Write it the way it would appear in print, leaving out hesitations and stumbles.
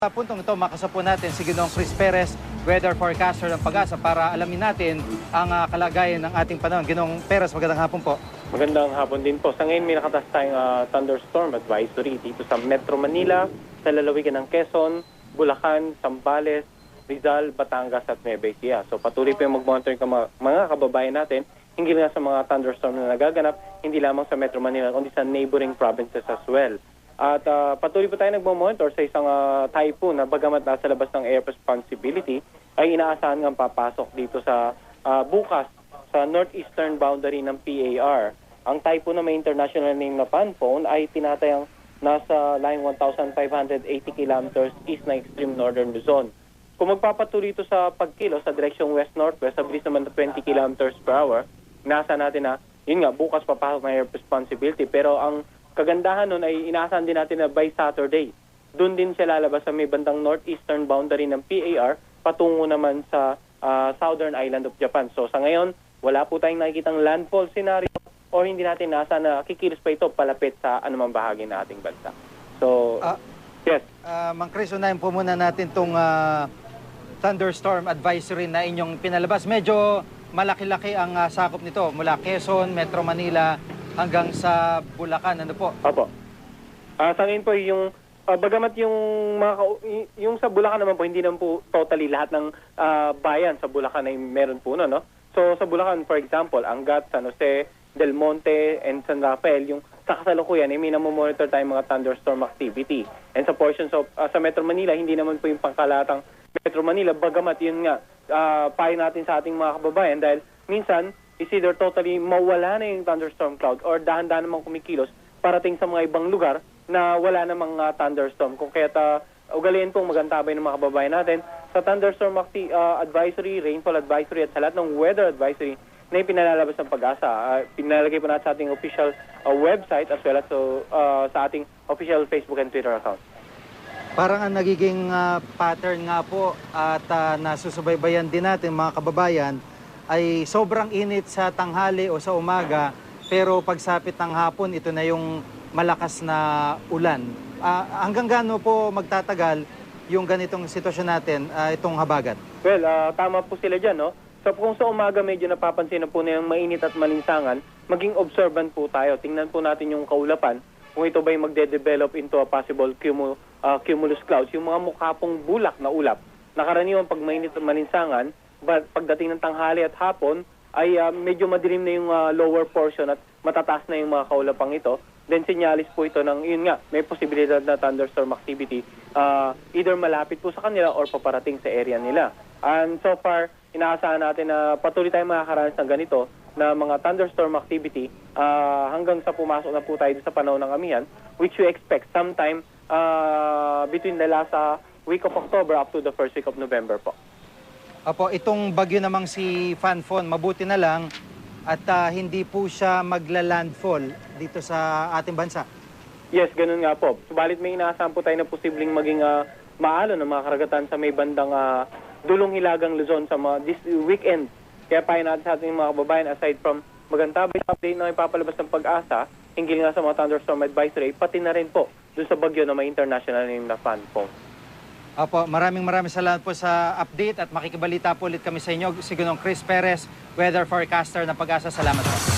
Sa puntong ito, makasapo natin si Ginoong Chris Perez, weather forecaster ng Pag-asa para alamin natin ang kalagayan ng ating panahon. Ginoong Perez, magandang hapon po. Magandang hapon din po. Sa ngayon may nakatas tayong thunderstorm advisory dito sa Metro Manila, sa lalawigan ng Quezon, Bulacan, Zambales, Rizal, Batangas at Nueva Ecija. So patuloy po yung mag-monitor yung mga kababayan natin, hindi lang sa mga thunderstorm na nagaganap, hindi lamang sa Metro Manila, kundi sa neighboring provinces as well. At patuloy po tayo nagmo-monitor sa isang typhoon na bagamat nasa labas ng air responsibility ay inaasahan ng papasok dito sa bukas sa northeastern boundary ng PAR. Ang typhoon na may international name na Phanphone ay tinatayang nasa line 1,580 kilometers east ng extreme northern Luzon. Kung magpapatuloy ito sa pagkilos sa direksyong west-northwest sa bilis naman na 20 kilometers per hour, nasa natin na, yun nga, bukas papasok ng air responsibility. Pero ang kagandahan nun ay inaasahan din natin na by Saturday, doon din siya lalabas sa may bandang northeastern boundary ng PAR patungo naman sa southern island of Japan. So sa ngayon, wala po tayong nakikitang landfall scenario o hindi natin nasa na kikilos pa ito palapit sa anumang bahagi ng ating bansa. So, yes. Mang Chris, unahin po muna natin itong thunderstorm advisory na inyong pinalabas. Medyo malaki-laki ang sakop nito mula Quezon, Metro Manila, hanggang sa Bulacan, ano po? Opo. Sa ngayon po yung bagamat yung sa Bulacan naman po hindi naman po totally lahat ng bayan sa Bulacan ay meron po no. So sa Bulacan, for example, Angat, San Jose, Del Monte, and San Rafael, yung sa kasalukuyan ay may namomonitor tayong mga thunderstorm activity. And sa portions of sa Metro Manila, hindi naman po yung pangkalatang Metro Manila, bagamat yun nga payo natin sa ating mga kababayan dahil minsan is either totally mawala na yung thunderstorm cloud or dahan-dahan namang kumikilos parating sa mga ibang lugar na wala namang thunderstorm. Kung kaya't ugaliin pong magantabay ng mga kababayan natin sa thunderstorm advisory, rainfall advisory at sa lahat ng weather advisory na ipinalalabas ng Pag-asa. Pinalagay po natin sa ating official website as well as sa ating official Facebook and Twitter account. Parang ang nagiging pattern nga po at nasusubaybayan din natin mga kababayan ay sobrang init sa tanghali o sa umaga, pero pagsapit ng hapon, ito na yung malakas na ulan. Hanggang gaano po magtatagal yung ganitong sitwasyon natin, itong habagat? Well, tama po sila dyan, no? So kung sa umaga medyo napapansin na po na yung mainit at malinsangan, maging observant po tayo. Tingnan po natin yung kaulapan, kung ito ba'y magde-develop into a possible cumulus clouds. Yung mga mukha pong bulak na ulap, nakaraniwan pag mainit at malinsangan, but pagdating ng tanghali at hapon ay medyo madilim na yung lower portion at matataas na yung mga kaulapang ito. Then sinyalis po ito ng, yun nga, may posibilidad na thunderstorm activity either malapit po sa kanila or paparating sa area nila. And so far, inaasahan natin na patuloy tayong makakaranas ng ganito na mga thunderstorm activity hanggang sa pumasok na po tayo sa panahon ng amihan, which we expect sometime between the last week of October up to the first week of November po. Apo, itong bagyo namang si Phanphone, mabuti na lang at hindi po siya magla-landfall dito sa ating bansa. Yes, ganun nga po. Subalit may inaasahan po tayo na posibleng maging maalo ng mga karagatan sa may bandang Dulong Hilagang Luzon sa this weekend. Kaya payo natin sa ating mga kababayan, aside from magantabay update na ipapalabas ng Pag-asa, hinggil nga sa mga thunderstorm advisory, pati na rin po dun sa bagyo na may international name na Phanphone. Apo, maraming salamat po sa update at makikibalita po ulit kami sa inyo. Si Ginoong Chris Perez, weather forecaster ng Pag-asa. Salamat po.